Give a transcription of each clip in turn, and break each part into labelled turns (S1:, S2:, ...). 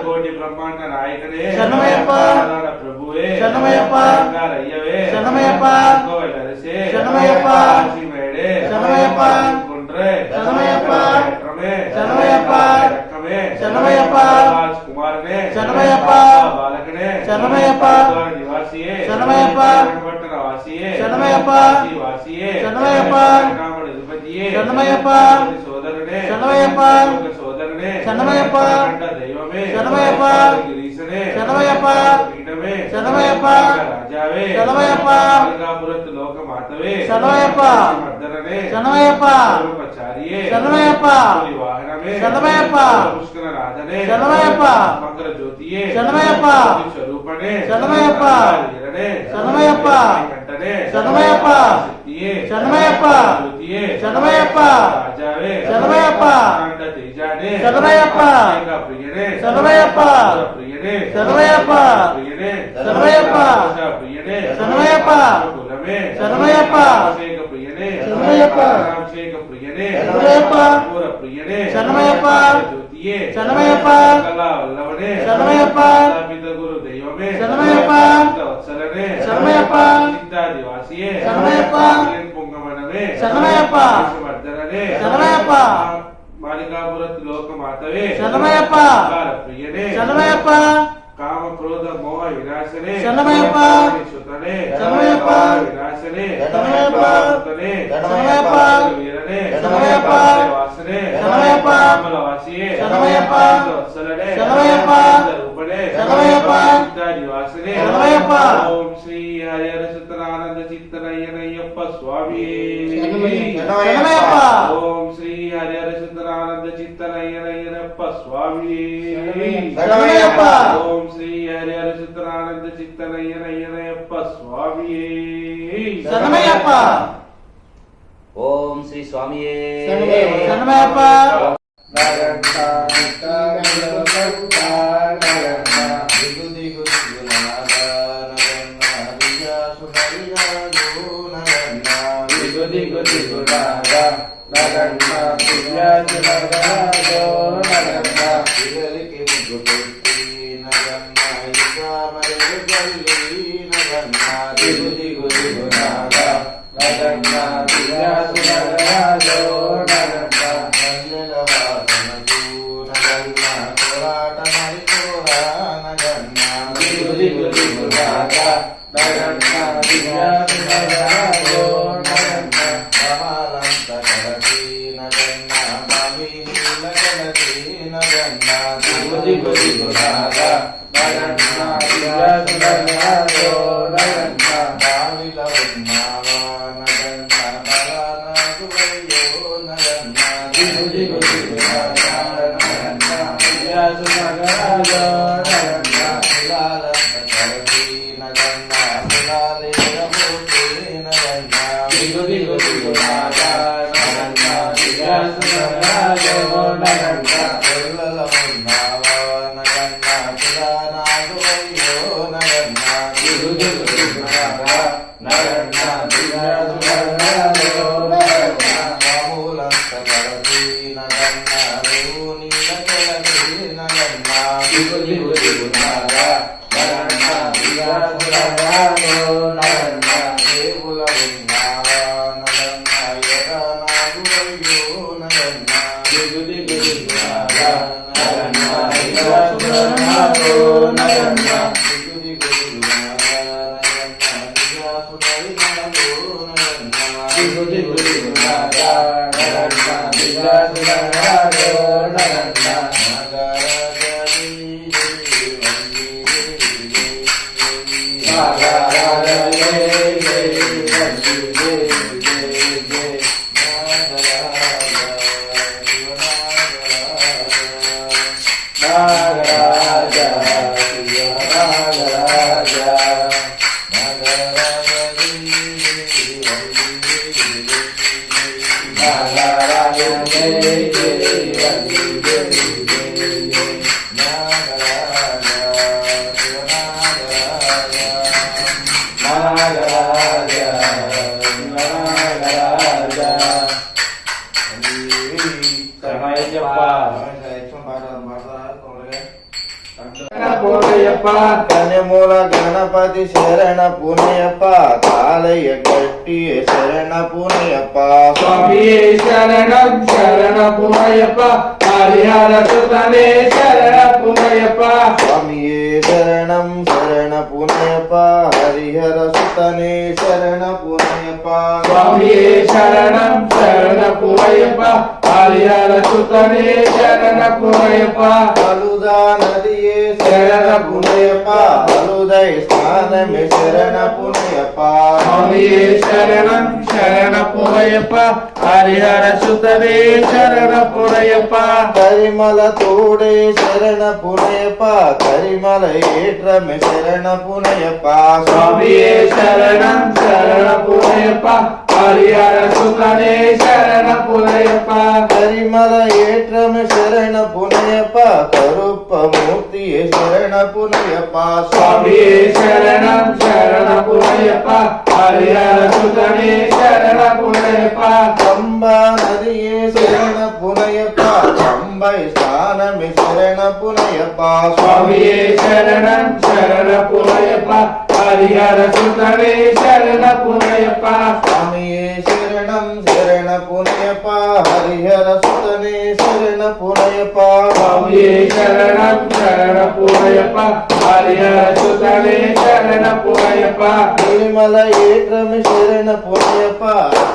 S1: కోటి బ్రహ్మాండ నాయకనే
S2: శరణమయ్యప్ప
S1: ప్రభువే
S2: శరణమయ్యప్ప
S1: అయ్యవే
S2: శరణమయ్యప్ప శరణమయ్యప్ప శరణమయ్యప్ప శరణమయ్యప్ప శరణమయ్యప్ప శరణమయ్యప్ప
S1: కుమారనే
S2: శరణమయ్యప్ప
S1: బాలకనే
S2: శరణమయ్యప్ప
S1: నివాసియే
S2: శరణమయ్యప్ప
S1: వాసియే
S2: శరణమయ్యప్ప
S1: వాసియే
S2: శరణమయ్యప్ప శరణమయ్యప్ప
S1: సోదరుడే
S2: శరణమయ్యప్ప
S1: సోదరుడే
S2: శరణమయ్యప్ప
S1: దైవమే
S2: శరణమయ్యప్ప శరణమయ్యప్ప శరణమయ్యప్ప
S1: రాజావే
S2: శరణమయ్యప్ప
S1: లోకమాతవే
S2: శరణమయ్యప్ప
S1: మర్దననే
S2: శరణమయ్యప్ప శరణమయ్యప్ప
S1: వాహనమే
S2: శరణమయ్యప్ప
S1: పుష్కర రాధనే
S2: శరణమయ్యప్ప
S1: మకర జ్యోతియే
S2: శరణమయ్యప్ప
S1: స్వరూపనే
S2: శరణమయ్యప్ప శరణమయ్యప్ప
S1: కంటనే
S2: శరణమయ్యప్ప శరణమయ్యప్ప శరణమయ్యప్ప
S1: రాజావే
S2: శరణమయ్యప్ప
S1: తేజానే
S2: శరణమయ్యప్ప
S1: ప్రియనే
S2: శరణమయ్యప్ప
S1: ప్రియనే
S2: శరణమయ్యప్ప
S1: ప్రియనే
S2: శరణమయ్యప్ప
S1: ప్రియనే
S2: శరణమయ్యప్ప
S1: కులమే
S2: శరణమయ్యప్ప
S1: ప్రియనే
S2: శరణమయ్యప్ప
S1: ప్రియనే
S2: శరణమయ్యప్ప
S1: ప్రియనే
S2: శరణమయ్యప్ప
S1: జ్యోతియే
S2: శరణమయ్యప్ప
S1: కళా వల్లవనే
S2: శరణమయ్యప్ప
S1: స్థాపిత గురు దైవమే
S2: శరణమయ్యప్ప
S1: వత్సలనే
S2: శరణమయ్యప్ప
S1: సిద్ధాదివాసియే
S2: శరణమయ్యప్ప
S1: పొంగమనమే
S2: శరణమయ్యప్ప
S1: వర్ధననే
S2: శరణమయ్యప్ప
S1: మాలికాపురత్ లోకమాతవే
S2: శరణమయ్యప్ప
S1: ప్రియనే
S2: శరణమయ్యప్ప
S1: కామ క్రోధ మోహ వినాశనే
S2: శరణమయ్యప్ప
S1: సుతనే
S2: శరణమయ్యప్ప
S1: వినాశనే
S2: శరణమయ్యప్ప
S1: సుతనే
S2: శరణమయ్యప్ప
S1: వీరనే
S2: శరణమయ్యప్ప
S1: వాసనే
S2: శరణమయ్యప్ప
S1: కమలవాసియే
S2: శరణమయ్యప్ప
S1: వత్సలనే
S2: శరణమయ్యప్ప
S1: రూపనే
S2: శరణమయ్యప్ప
S1: సిద్ధాదివాసనే
S2: శరణమయ్యప్ప
S1: ఓం శ్రీ హరిహర సుతనానంద చిత్తనయ్యనయ్యప్ప స్వామి
S2: శరణమయ్యప్ప
S1: ఓం శ్రీ హరిహర సుతనానంద చిత్తనయ్యనయ్యప్ప స్వామి
S2: శరణమయ్యప్ప
S1: ఓం శ్రీ హరిహర సుతనానంద చిత్తనయ్యనయ్యప్ప స్వామి
S2: శరణమయ్యప్ప
S3: ఓం శ్రీ స్వామియే
S2: శరణమయ్యప్ప
S1: Naga
S3: కన్యమూల గణపతి శరణ పునయప్ప కాలయ్య గట్టి శరణ పునయప్ప
S1: స్వామియే శరణం శరణ పునయప్ప హరిహర సుతనే శరణ పునయప్ప
S3: స్వామియే శరణం శరణ పునయప్ప హరిహర సుతనే శరణ పునయప్ప
S1: స్వామియే శరణం శరణ పునయప్ప హరిహర సుతనే శరణ పునయప్ప
S3: అలుదా నదియే శరణ పునయప్ప అలుదై స్నానమే శరణ పునయప్ప
S1: స్వామియే శరణం శరణ పునయప్ప హరిహర సుతనే శరణ పునయప్ప
S3: కరిమల తోడే శరణ పునయప్ప కరిమల ఏట్రమే శరణ పునయప్ప
S1: స్వామియే శరణం శరణ పునయప్ప హరిహర సుతనే శరణ పునయప్ప
S3: కరిమల ఏట్రమే శరణ పునయప్ప కరుప్ప మూర్తి శరణ పునయప్ప
S1: స్వామియే శరణం శరణ పునయప్ప హరిహర సుతనే శరణ పునయప్ప
S3: పంబా నదియే శరణ పునయప్ప పంబై స్నానమే శరణ పునయప్ప
S1: స్వామియే శరణం శరణ పునయప్ప హరిహర సుతనే శరణ పునయప్ప
S3: స్వామియే శరణం శరణ పునయప్ప హరిహర సుతనే శరణ పునయప్ప
S1: స్వామియే శరణం శరణ పునయప్ప హరిహర సుతనే శరణ పునయప్ప
S3: నిర్మల ఏట్రమే శరణ పునయప్ప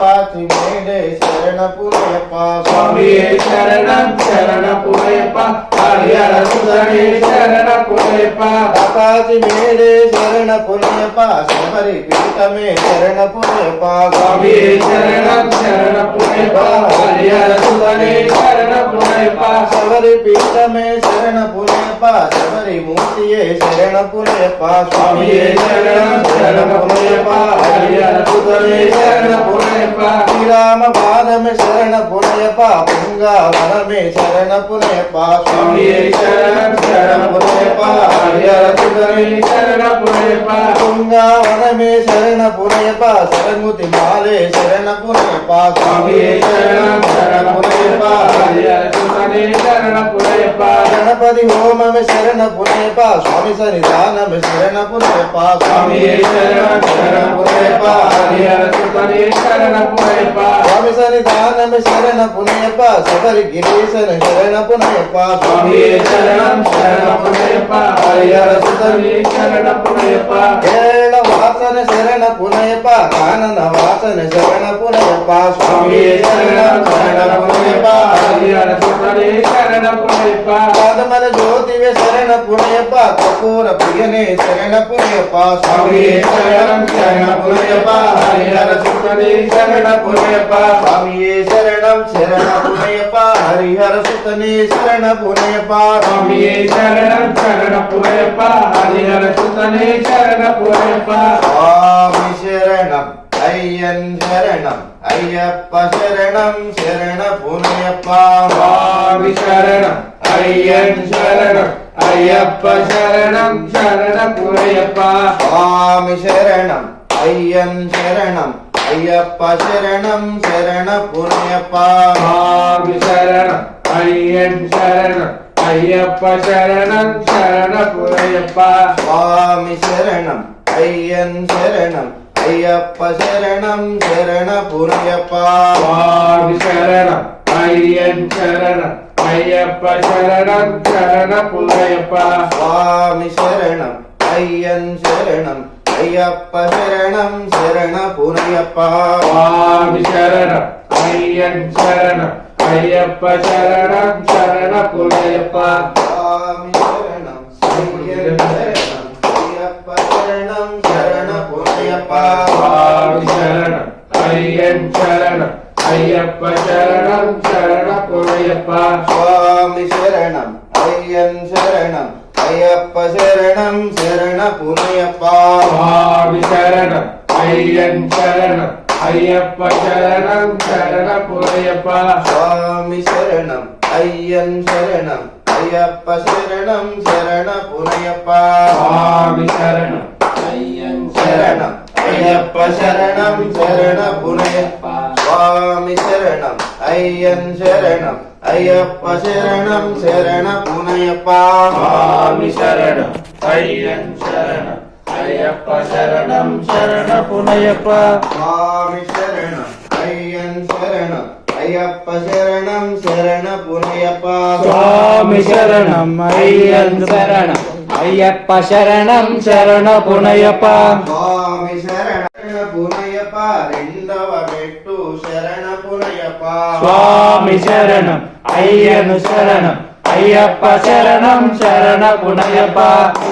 S3: పాచి మేడే శరణ పునయప్ప
S1: స్వామియే శరణం శరణ పునయప్ప హరిహర సుతనే శరణ పునయప్ప
S3: అపాచి మేడే శరణ పునయప్ప శబరి పీఠమే శరణ పునయప్ప
S1: స్వామియే శరణం శరణ పునయప్ప హరిహర సుతనే శరణ పునయప్ప
S3: శబరి పీఠమే శరణ పునయప్ప శబరి మూర్తియే శరణ పునయప్ప
S1: స్వామియే శరణం శరణ పునయప్ప హరిహర సుతనే శరణ పునయప్ప
S3: శ్రీరామ పాదమే శరణ పునయప్ప పుంగావనమే శరణ పునయప్ప
S1: స్వామియే శరణం శరణ పునయప్ప హరిహర సుతనే శరణ పునయప్ప
S3: పుంగావనమే శరణ పునయప్ప శరణముతి మాలే శరణ పునయప్ప
S1: స్వామియే శరణం శరణ పునయప్ప హరిహర సుతనే శరణ పునయప్ప
S3: గణపతి హోమమే శరణ పునయప్ప స్వామి సన్నిధానమే శరణ పునయప్ప
S1: స్వామియే శరణం శరణ పునయప్ప హరిహర సుతనే శరణ పునయప్ప
S3: స్వామి సన్నిధానమే శరణ పునయప్ప శబరి గిరీశన శరణ పునయప్ప
S1: స్వామియే శరణం శరణ పునయప్ప హరిహర సుతనే శరణ పునయప్ప
S3: కేరళ వాసన శరణ పునయప్ప కానన వాసన శరణ పునయప్ప
S1: స్వామియే శరణం శరణ పునయప్ప హరిహర సుతనే శరణ పునయప్ప
S3: పాదమల జ్యోతివే శరణ పునయప్ప కపూర ప్రియనే శరణ పునయప్ప
S1: స్వామియే శరణం శరణ పునయప్ప హరిహర సుతనే శరణ పునయప్ప
S3: స్వామియే శరణం శరణ పునయప్ప హరిహర సుతనే శరణ పునయప్ప
S1: స్వామియే శరణం శరణ పునయప్ప హరిహర సుతనే శరణ పునయప్ప
S3: స్వామి శరణం అయ్యన్ శరణం అయ్యప్ప శరణం శరణ పునయప్ప
S1: స్వామి శరణం అయ్యన్ శరణం అయ్యప్ప శరణం శరణ పునయప్ప
S3: స్వామి శరణం అయ్యన్ శరణం అయ్యప్ప శరణం శరణ పునయప్ప
S1: స్వామి శరణం అయ్యన్ శరణం అయ్యప్ప శరణం శరణ పునయప్ప
S3: స్వామి శరణం అయ్యన్ శరణం అయ్యప్ప శరణం శరణ పునయప్ప
S1: స్వామి శరణం అయ్యన్ శరణం అయ్యప్ప శరణం శరణ పునయప్ప
S3: స్వామి శరణం అయ్యన్ శరణం అయ్యప్ప శరణం శరణ పునయప్ప
S1: స్వామి శరణం అయ్యన్ శరణం అయ్యప్ప శరణం శరణ పునయప్ప
S3: స్వామి శరణం అయ్యన్ శరణం అయ్యప్ప శరణం శరణ పునయప్ప
S1: స్వామి శరణం అయ్యన్ శరణం అయ్యప్ప శరణం శరణ పునయప్ప
S3: స్వామి శరణం అయ్యన్ శరణం అయ్యప్ప శరణం శరణ పునయప్ప
S1: స్వామి శరణం అయ్యన్ శరణం అయ్యప్ప శరణం శరణపురయ్యప్ప
S3: స్వామి శరణం అయ్యన్ శరణం అయ్యప్ప శరణం శరణపురయ్యప్ప
S1: స్వామి శరణం అయ్యన్
S3: శరణం అయ్యప్ప శరణం శరణపురయ్యప్ప స్వామి శరణం అయ్యన్ శరణం అయ్యప్ప శరణం శరణపురయ్యప్ప
S1: స్వామి శరణం అయ్యన్ శరణం అయ్యప్ప శరణం శరణపురయ్యప్ప
S3: స్వామి శరణం అయ్యన్ శరణం అయ్యప్ప శరణం శరణపురయ్యప్ప
S2: స్వామి శరణం అయ్యన్ శరణం అయ్యప్ప శరణం శరణపునయ్యప్ప
S3: స్వామి శరణపునయ్యప్ప రెండవ మెట్టు శరణపునయ్యప్ప
S2: స్వామి శరణం అయ్యను శరణం అయ్యప్ప శరణం శరణపునయ్యప్ప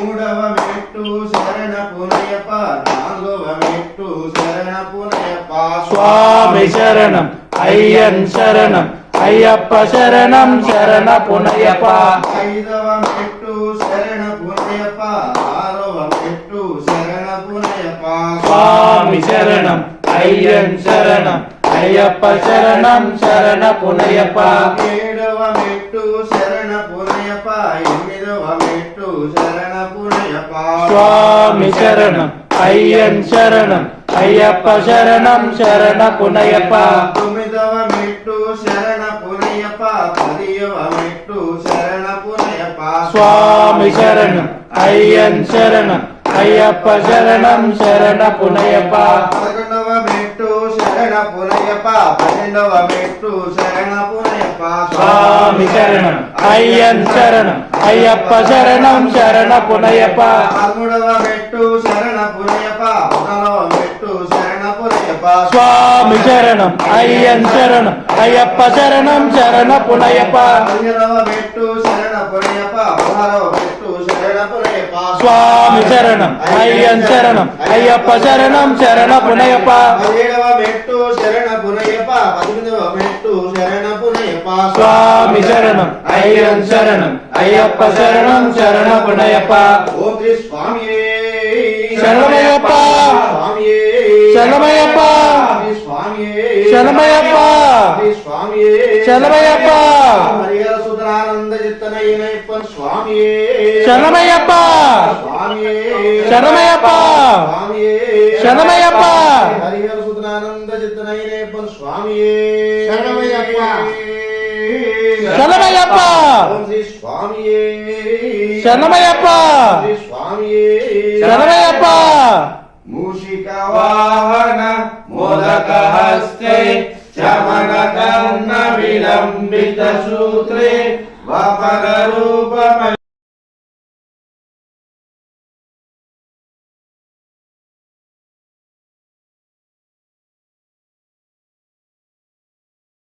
S3: మూడవ మెట్టు శరణపునయ్యప్ప నాలుగవ మెట్టు శరణపునయ్యప్ప
S2: స్వామి శరణం అయ్యన్ శరణం అయ్యప్ప శరణం శరణపునయ్యప్ప
S3: ఐదవ మెట్టు శరణపునయ్యప్ప ఆరవ మెట్టు శరణపునయ్యప్ప
S2: స్వామి శరణం అయ్యన్ శరణం అయ్యప్ప శరణం శరణపునయ్యప్ప
S3: ఏడవ మెట్టు శరణపునయ్యప్ప ఎనిమిదవ మెట్టు శరణపునయ్యప్ప
S2: స్వామి శరణం అయ్యన్ శరణం అయ్యప్ప శరణం శరణపునయ్యప్ప
S3: తొమ్మిదవ మెట్టు శరణపునయ్యప్ప పదియవ మెట్టు శరణపునయ్యప్ప
S2: స్వామి శరణం అయ్యన్ శరణం అయ్యప్ప శరణం శరణపునయ్యప్ప
S3: పదకొండవ మెట్టు శరణపునయ్యప్ప పన్నెండవ మెట్టు శరణపునయ్యప్ప
S2: స్వామి శరణం అయ్యన్ శరణం అయ్యప్ప శరణం శరణపునయ్యప్ప
S3: పదమూడవ మెట్టు శరణపునయ్యప్ప పద్నాలుగవ మెట్టు శరణపునయ్యప్ప
S2: స్వామి శరణం అయ్యన్ శరణం అయ్యప్ప శరణం శరణపునయ్యప్ప
S3: పదిహేనవ మెట్టు శరణపునయ్యప్ప పదహారవ మెట్టు శరణపునయ్యప్ప
S2: స్వామి శరణం అయ్యన్ శరణం అయ్యప్ప శరణం శరణపునయ్యప్ప
S3: పదిహేడవ మెట్టు శరణపునయ్యప్ప పద్దెనిమిదవ మెట్టు శరణపునయ్యప్ప
S2: స్వామి శరణం అయ్యన్ శరణం అయ్యప్ప శరణం శరణపునయ్యప్ప
S3: ఓం శ్రీ స్వామియే
S2: శరణమయ్యప్ప
S3: స్వామియే
S2: శరణమయ్యప్ప
S3: శ్రీ స్వామియే
S2: శరణమయ్యప్ప
S3: శ్రీ స్వామియే
S2: శరణమయ్యప్ప
S3: హరిహర సుతరానంద చిత్తనయ్యప్పన్ స్వామియే
S2: శరణమయ్యప్ప
S3: స్వామియే
S2: శరణమయ్యప్ప
S3: స్వామియే
S2: శరణమయ్యప్ప
S3: హరిహర సుతరానంద చిత్తనయ్యప్పన్ స్వామియే
S1: శరణమయ్యప్ప.
S2: శరణమయ్యప్ప
S3: ఓం శ్రీ స్వామియే
S2: శరణమయ్యప్ప
S3: శ్రీ స్వామియే
S2: శరణమయ్యప్ప
S3: మూషిక
S1: వాహన మోదక హస్తే చమన కర్ణ విలంబిత సూత్రే వపన